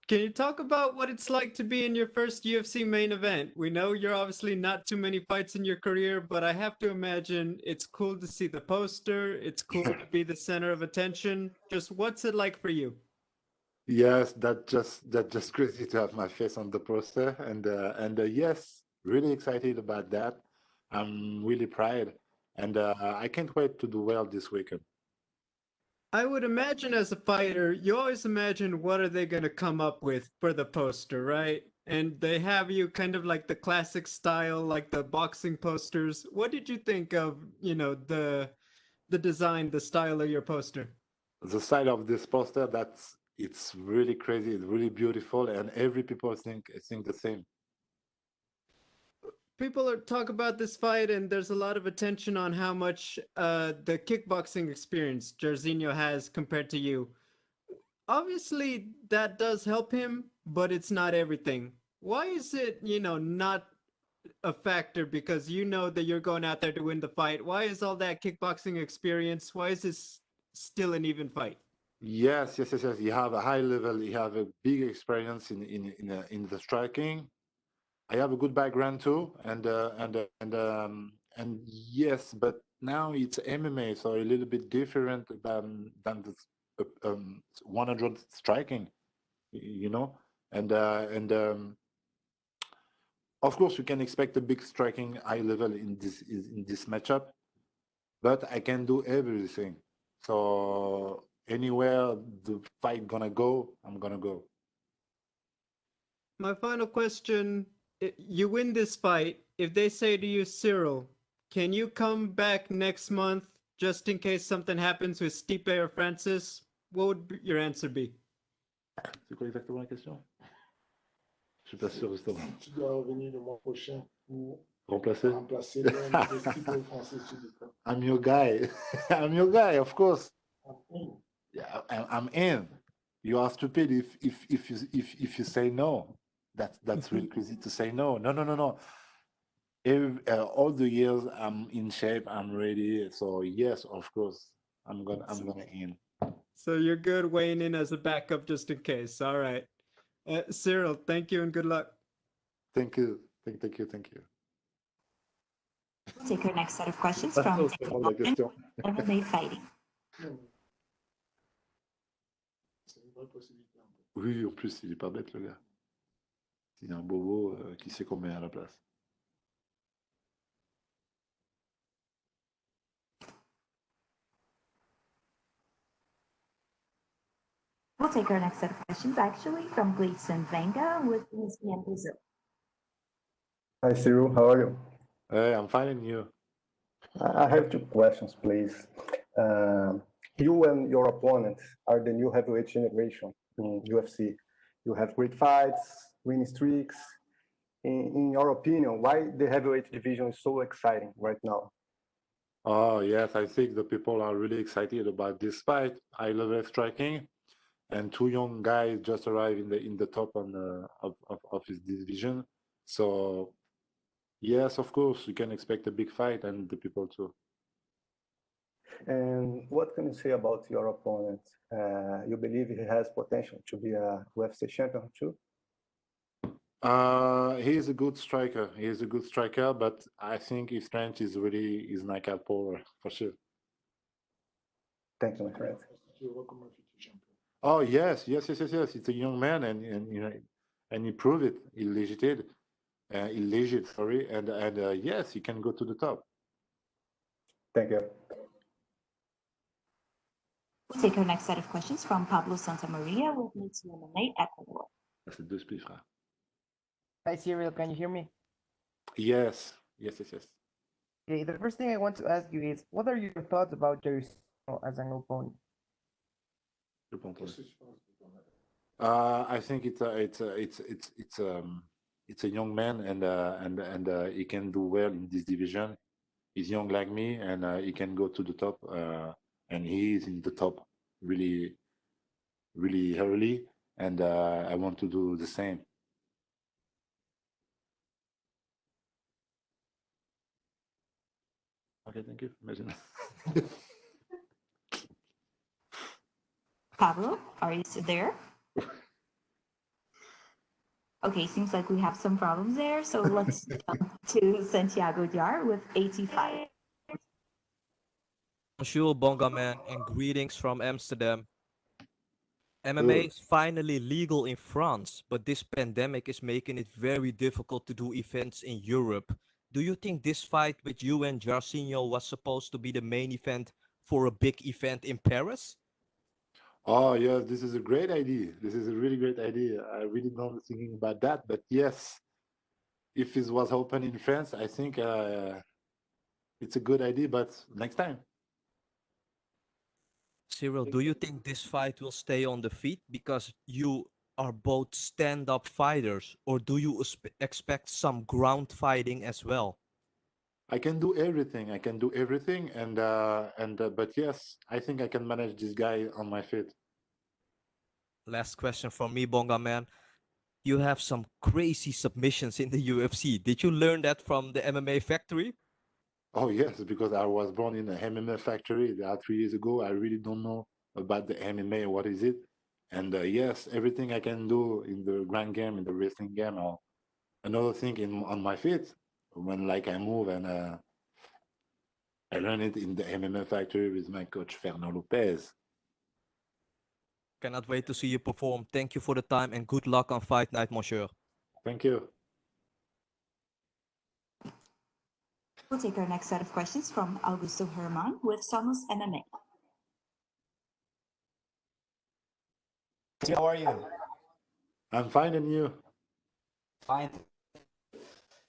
Can you talk about what it's like to be in your first UFC main event? We know you're obviously not too many fights in your career, but I have to imagine it's cool to see the poster. It's cool to be the center of attention. Just what's it like for you? Yes, that just crazy to have my face on the poster, and yes, really excited about that. I'm really proud, and I can't wait to do well this weekend. I would imagine as a fighter, you always imagine what are they going to come up with for the poster, right? And they have you kind of like the classic style, like the boxing posters. What did you think of, the design, the style of your poster? The side of this poster, it's really crazy, it's really beautiful, and every people think the same. People are talk about this fight, and there's a lot of attention on how much the kickboxing experience Jairzinho has compared to you. Obviously, that does help him, but it's not everything. Why is it, not a factor? Because you know that you're going out there to win the fight. Why is all that kickboxing experience? Why is this still an even fight? Yes, yes, yes, yes. You have a high level, you have a big experience in the striking. I have a good background too, and yes, but now it's MMA, so a little bit different than the 100 striking, you know, and of course you can expect a big striking high level in this matchup, but I can do everything. So anywhere the fight gonna go, I'm gonna go. My final question, you win this fight. If they say to you, Cyril, can you come back next month just in case something happens with Stipe or Francis? What would your answer be? C'est quoi exactement la question? Je suis pas sûr justement. Tu dois revenir le mois prochain pour Remplacer? remplacer l'un des styles français sur le camp. I'm your guy. I'm your guy, of course. Après, Yeah, I'm in. You are stupid if you say no. That's really crazy to say no. No, no, no, no. All the years I'm in shape, I'm ready. So yes, of course, I'm gonna in. So you're good weighing in as a backup just in case. All right. Cyril, thank you and good luck. Thank you. Thank you. Thank you. We'll take our next set of questions Pas from sûr, c'est pas la question. MMA Fighting. non, c'est une vraie possibilité. Oui, en plus, il est pas bête, le gars. Il y a un bobo qui sait combien à la place. We'll take our next set of questions actually from Gleison Venga with ESPN Brazil. Hi, Ciryl. How are you? Hey, I'm finding you. I have two questions, please. You and your opponent are the new heavyweight generation in UFC. You have great fights, winning streaks. In your opinion, why the heavyweight division is so exciting right now? Oh, yes, I think the people are really excited about this fight. I love it striking, and two young guys just arrived in the top of his division. So yes, of course, you can expect a big fight, and the people too. And what can you say about your opponent? You believe he has potential to be a UFC champion too? He is a good striker. He is a good striker, but I think his strength is really his knockout power for sure. Thank you, my friend. Tu le vois comme un futur champion. Oh yes, yes, yes, yes, yes. It's a young man, and you know, and he proved it. He legit, sorry, and yes, he can go to the top. Thank you. We'll take our next set of questions from Pablo Santamaria with Mix MMA Ecuador. C'est deux spies, frère. Hi, Ciryl, can you hear me? Yes, yes, yes, yes. Okay, the first thing I want to ask you is, what are your thoughts about Jairzinho as an opponent? Je peux entendre. Qu'est-ce que tu penses de ton adversaire? I think it's a young man, and he can do well in this division. He's young like me, and he can go to the top. And he is in the top really, really early, and I want to do the same. Okay, thank you. Imagine. Pablo, are you still there? Okay, seems like we have some problems there. So let's jump to Santiago Jar with 85. Bonjour, Bongaman, and greetings from Amsterdam. MMA Good. is finally legal in France, but this pandemic is making it very difficult to do events in Europe. Do you think this fight with you and Jarcinho was supposed to be the main event for a big event in Paris? Oh, yes, this is a great idea. This is a really great idea. I really not thinking about that, but yes, if it was open in France, I think it's a good idea. But next time, Cyril, do you think this fight will stay on the feet because you are both stand-up fighters, or do you expect some ground fighting as well? I can do everything. I can do everything, but yes, I think I can manage this guy on my feet. Last question from me, Bonga man. You have some crazy submissions in the UFC. Did you learn that from the MMA factory? Oh yes, because I was born in a MMA factory 3 years ago. I really don't know about the MMA. What is it? And yes, everything I can do in the grand game, in the wrestling game, or another thing in on my feet when like I move and I learned it in the MMA factory with my coach Fernando Lopez. Cannot wait to see you perform. Thank you for the time and good luck on fight night, monsieur. Thank you. We'll take our next set of questions from Augusto Herman with Somos MMA. How are you? I'm finding you. Fine.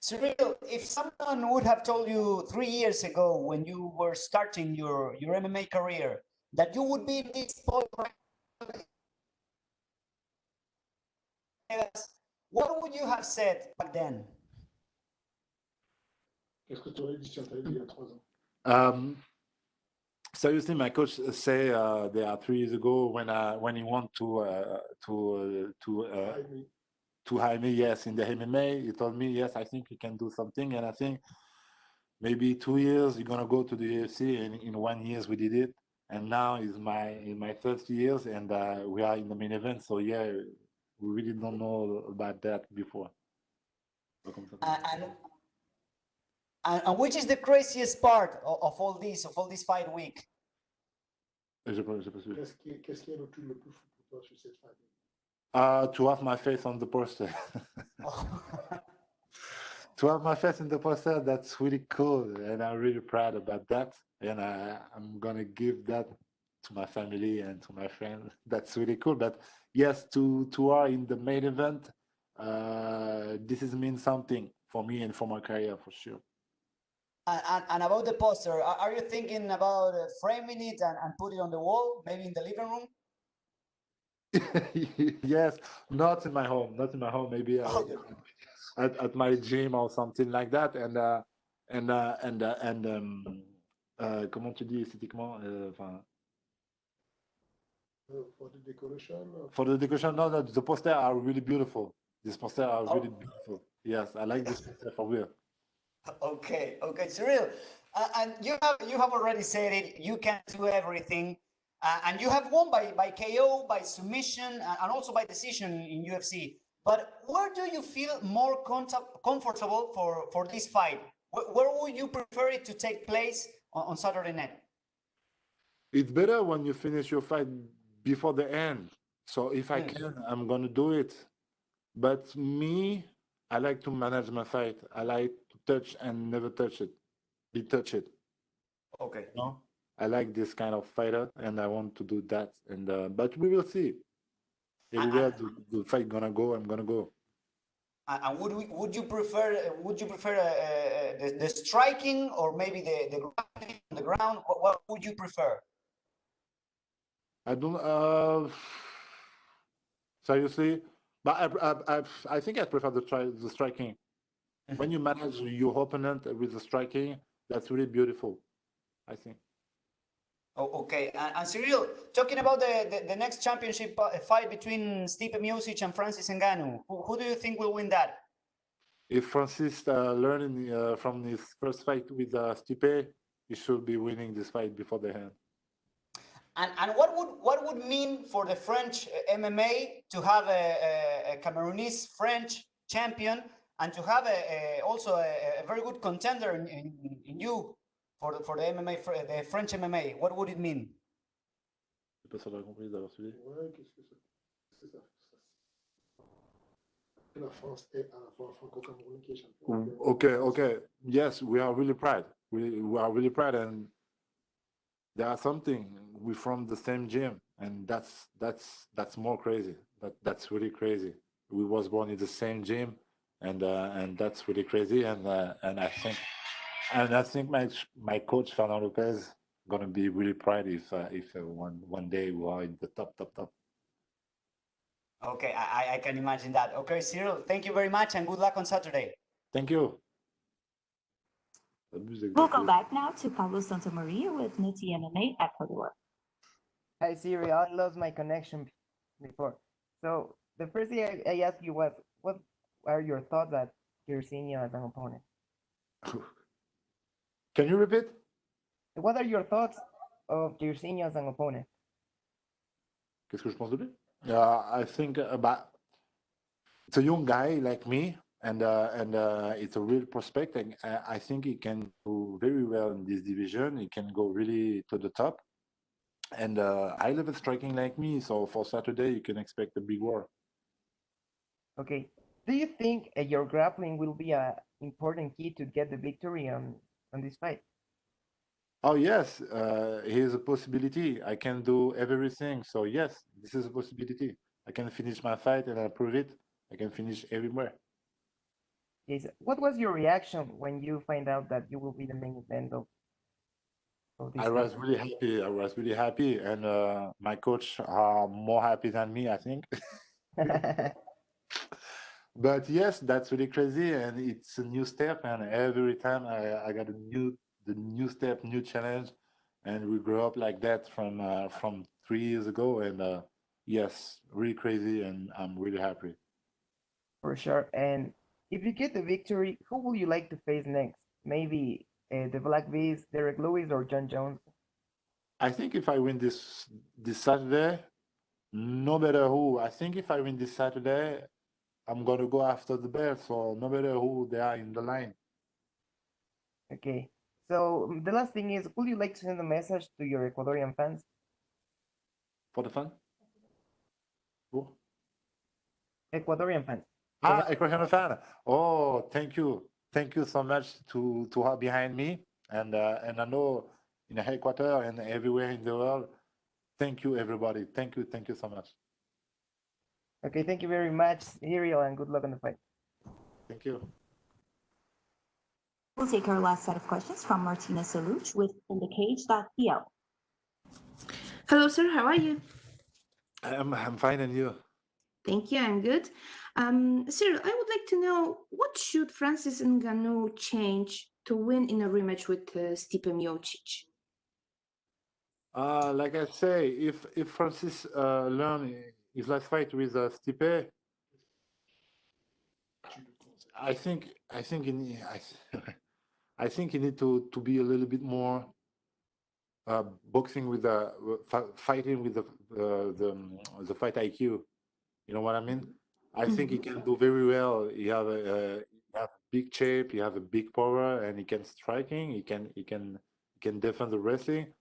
Ciryl, if someone would have told you 3 years ago when you were starting your MMA career that you would be in this spot, what would you have said back then? Qu'est-ce que tu aurais dit si on t'avait dit il y a 3 ans? Seriously, my coach say there 3 years ago when he want to hire me, yes, in the MMA, he told me, yes, I think you can do something, and I think maybe 2 years you're gonna go to the UFC, and in 1 year we did it, and now is my first years, and we are in the main event. So yeah, we really don't know about that before. And which is the craziest part of all this fight week? J'ai pas suivi. Qu'est-ce qui est le plus fou pour toi sur cette fight? To have my face on the poster. To have my face in the poster, that's really cool, and I'm really proud about that. And I'm gonna give that to my family and to my friends. That's really cool. But yes, to are in the main event, this is mean something for me and for my career for sure. And about the poster, are you thinking about framing it and put it on the wall, maybe in the living room? Yes, not in my home, maybe at my gym or something like that. Comment tu dis esthétiquement, enfin, For the decoration? for the decoration, no, the posters are really beautiful. These posters are really beautiful. Yes, I like this poster for real. Okay, Ciryl, and you have already said it. You can do everything, and you have won by KO, by submission, and also by decision in UFC. But where do you feel more comfortable for this fight? Where would you prefer it to take place on Saturday night? It's better when you finish your fight before the end. So if I can, I'm gonna do it. But me, I like to manage my fight. I like to touch and never touch it. Be touch it. Okay. No, I like this kind of fighter, and I want to do that. And but we will see. Everywhere the fight gonna go, I'm gonna go. And would you prefer the striking or maybe the grappling on the ground? What would you prefer? I don't. Seriously, but I think I prefer the striking. When you manage your opponent with the striking, that's really beautiful, I think. Oh, okay. And Ciryl, talking about the next championship fight between Stipe Miocic and Francis Ngannou, who do you think will win that? If Francis learning from his first fight with Stipe, he should be winning this fight before the end. And what would mean for the French MMA to have a Cameroonese French champion and to have also a very good contender in you for the MMA, the French MMA? What would it mean? Je sais pas si on a compris d'avoir suivi. Ouais, qu'est-ce que ça La France est à la fois franco-camerounais qui est champion. Okay. Yes, we are really proud. We are really proud, and there are something. We're from the same gym, and that's more crazy. That's really crazy. We was born in the same gym, and that's really crazy. And I think my coach Fernand Lopez gonna be really proud if one day we are in the top. Okay, I can imagine that. Okay, Ciryl, thank you very much and good luck on Saturday. Thank you. We'll go back now to Pablo Santamaria with Nutty MMA Ecuador. Hi, Ciryl. I lost my connection before. So the first thing I asked you was, what are your thoughts at Jairzinho as an opponent? Can you repeat? What are your thoughts of Jairzinho as an opponent? Qu'est-ce que je pense de lui? I think about it's a young guy like me, and it's a real prospect. And I think he can do very well in this division. He can go really to the top. And high level striking like me. So for Saturday, you can expect a big war. Okay. Do you think your grappling will be an important key to get the victory on this fight? Oh yes, here's a possibility. I can do everything. So yes, this is a possibility. I can finish my fight and I prove it. I can finish everywhere. Yes. What was your reaction when you find out that you will be the main event of this I was really happy. I was really happy, and my coach are more happy than me, I think. fight? But yes, that's really crazy, and it's a new step. And every time I got the new step, new challenge, and we grew up like that from 3 years ago. And yes, really crazy, and I'm really happy. For sure. And if you get the victory, who will you like to face next? Maybe the Black Beast, Derek Lewis, or John Jones? I think if I win this Saturday, no matter who, I think if I win this Saturday, I'm gonna go after the belt. So no matter who they are in the line. Okay. So the last thing is, would you like to send a message to your Ecuadorian fans? For the fun? Who? Ecuadorian fans. Equatorial fan. Oh, thank you. Thank you so much to have behind me. And I know in Ecuador and everywhere in the world. Thank you, everybody. Thank you so much. Okay, thank you very much, Ciryl, and good luck on the fight. Thank you. We'll take our last set of questions from Martina Saluch with InTheCage.pl. Hello, sir. How are you? I'm fine, and you? Thank you. I'm good. Ciryl, I would like to know what should Francis Ngannou change to win in a rematch with Stipe Miocic? Like I say, if Francis learn his last fight with Stipe, I think I think he need to be a little bit more boxing with the fighting with the fight IQ. You know what I mean? I think he can do very well. He have a big shape. He have a big power, and he can striking. He can defend the wrestling,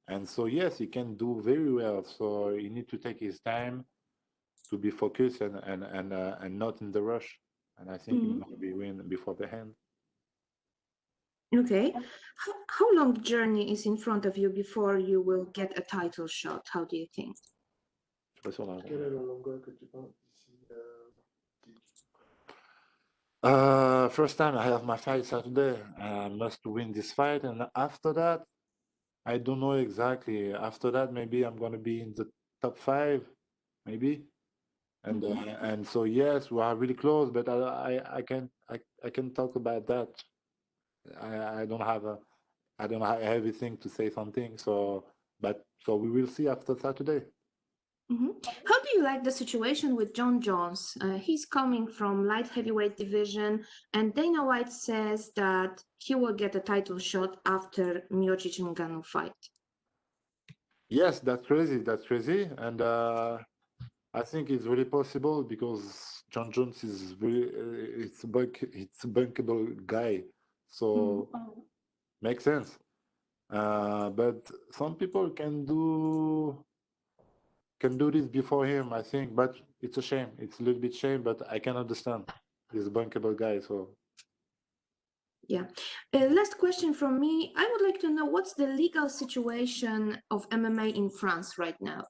and so yes, he can do very well. So he need to take his time to be focused and not in the rush. And I think he will be win before the end. Okay. How long journey is in front of you before you will get a title shot? How do you think? Je suis pas sûr là. Quelle est la longueur que tu penses d'ici First time I have my fight Saturday. I must win this fight, and after that, I don't know exactly. After that, maybe I'm gonna be in the top 5, maybe. And so yes, we are really close, but I can talk about that. I don't have everything to say something. So we will see after Saturday. How do you like the situation with John Jones? He's coming from light heavyweight division, and Dana White says that he will get a title shot after Miocic and Ngannou fight. Yes, that's crazy. That's crazy, and I think it's really possible because John Jones is really it's a bankable guy, so makes sense. But some people can do this before him, I think. But it's a shame. It's a little bit shame, but I can understand. He's a bankable guy, so Yeah. Last question from me. I would like to know what's the legal situation of MMA in France right now?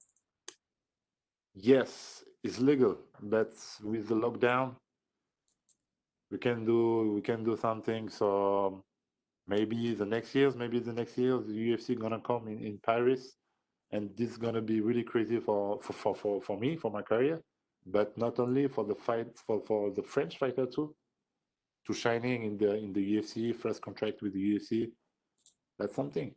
yes, it's legal. But with the lockdown, we can do something. So maybe the next years, the UFC gonna come in Paris, and this is gonna be really crazy for me, for my career, but not only for the fight for the French fighter too, to shining in the UFC, first contract with the UFC. That's something.